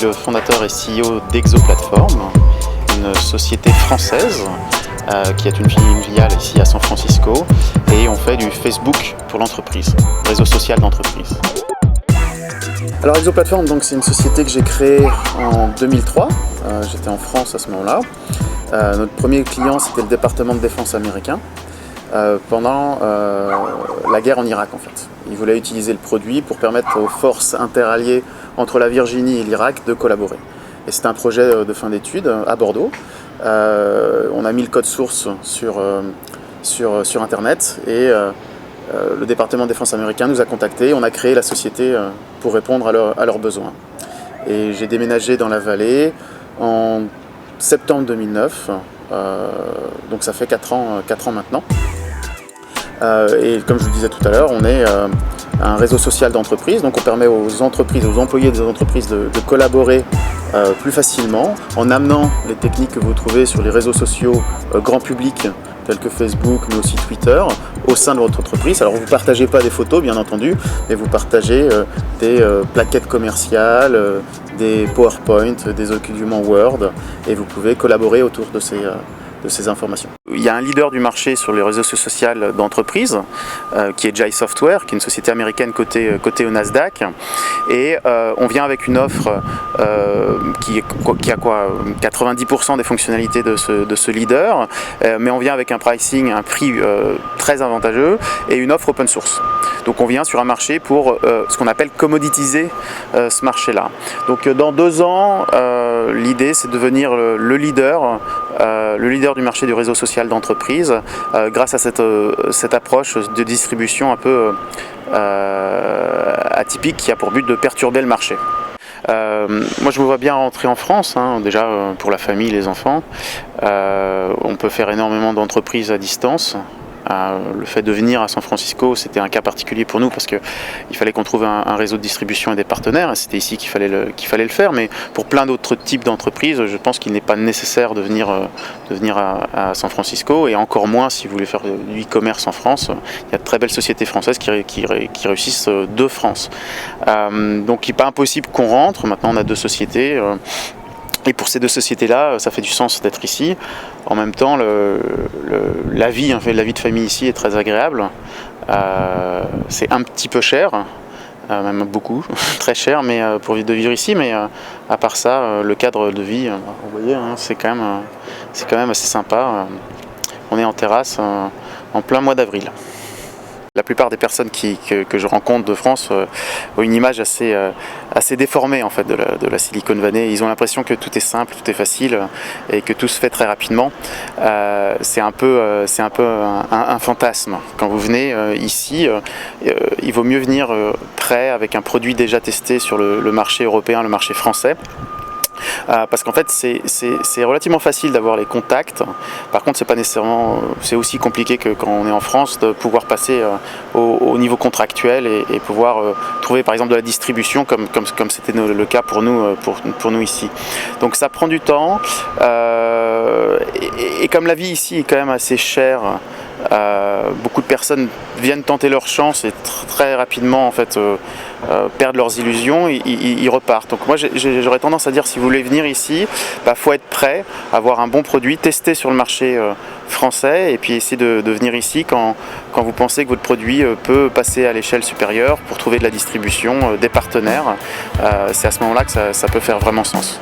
le fondateur et CEO d'Exo Platform, une société française qui est une filiale ici à San Francisco, et on fait du Facebook pour l'entreprise, réseau social d'entreprise. Alors Exo Platform, c'est une société que j'ai créée en 2003, j'étais en France à ce moment-là. Notre premier client, c'était le département de défense américain pendant la guerre en Irak en fait. Ils voulaient utiliser le produit pour permettre aux forces interalliées entre la Virginie et l'Irak de collaborer. Et c'était un projet de fin d'études à Bordeaux. On a mis le code source sur Internet et le département de défense américain nous a contactés. On a créé la société pour répondre à leurs besoins. Et j'ai déménagé dans la vallée en septembre 2009, donc ça fait 4 ans maintenant. Et comme je vous le disais tout à l'heure, on est un réseau social d'entreprises, donc on permet aux entreprises, aux employés des entreprises de collaborer plus facilement en amenant les techniques que vous trouvez sur les réseaux sociaux grand public tels que Facebook mais aussi Twitter au sein de votre entreprise. Alors vous ne partagez pas des photos bien entendu, mais vous partagez des plaquettes commerciales, des PowerPoint, des documents Word, et vous pouvez collaborer autour de ces informations. Il y a un leader du marché sur les réseaux sociaux d'entreprise qui est Jai Software, qui est une société américaine cotée au Nasdaq, et on vient avec une offre qui a 90% des fonctionnalités de ce leader, mais on vient avec un pricing, un prix très avantageux et une offre open source. Donc on vient sur un marché pour ce qu'on appelle commoditiser ce marché-là. Donc dans 2 ans, l'idée c'est de devenir le leader du marché du réseau social d'entreprise grâce à cette approche de distribution un peu atypique qui a pour but de perturber le marché. Moi je me vois bien rentrer en France, déjà pour la famille, les enfants. On peut faire énormément d'entreprises à distance. Le fait de venir à San Francisco, c'était un cas particulier pour nous parce qu'il fallait qu'on trouve un réseau de distribution et des partenaires. C'était ici qu'il fallait le faire, mais pour plein d'autres types d'entreprises, je pense qu'il n'est pas nécessaire de venir à San Francisco, et encore moins si vous voulez faire du e-commerce en France. Il y a de très belles sociétés françaises qui réussissent de France. Donc il n'est pas impossible qu'on rentre. Maintenant on a 2 sociétés. Et pour ces 2 sociétés-là, ça fait du sens d'être ici. En même temps, la vie de famille ici est très agréable. C'est un petit peu cher, même beaucoup, très cher, mais de vivre ici. Mais à part ça, le cadre de vie, vous voyez, c'est quand même assez sympa. On est en terrasse en plein mois d'avril. La plupart des personnes que je rencontre de France ont une image assez déformée en fait de la Silicon Valley. Ils ont l'impression que tout est simple, tout est facile et que tout se fait très rapidement. C'est un peu un fantasme. Quand vous venez ici, il vaut mieux venir prêt avec un produit déjà testé sur le marché européen, le marché français. Parce qu'en fait c'est relativement facile d'avoir les contacts. Par contre c'est aussi compliqué que quand on est en France de pouvoir passer au niveau contractuel et pouvoir trouver par exemple de la distribution comme c'était le cas pour nous ici. Donc ça prend du temps et comme la vie ici est quand même assez chère, beaucoup de personnes viennent tenter leur chance et très rapidement en fait perdent leurs illusions et ils repartent. Donc moi j'aurais tendance à dire, si vous voulez venir ici, faut être prêt à avoir un bon produit, tester sur le marché français et puis essayer de venir ici quand vous pensez que votre produit peut passer à l'échelle supérieure pour trouver de la distribution, des partenaires. C'est à ce moment-là que ça peut faire vraiment sens.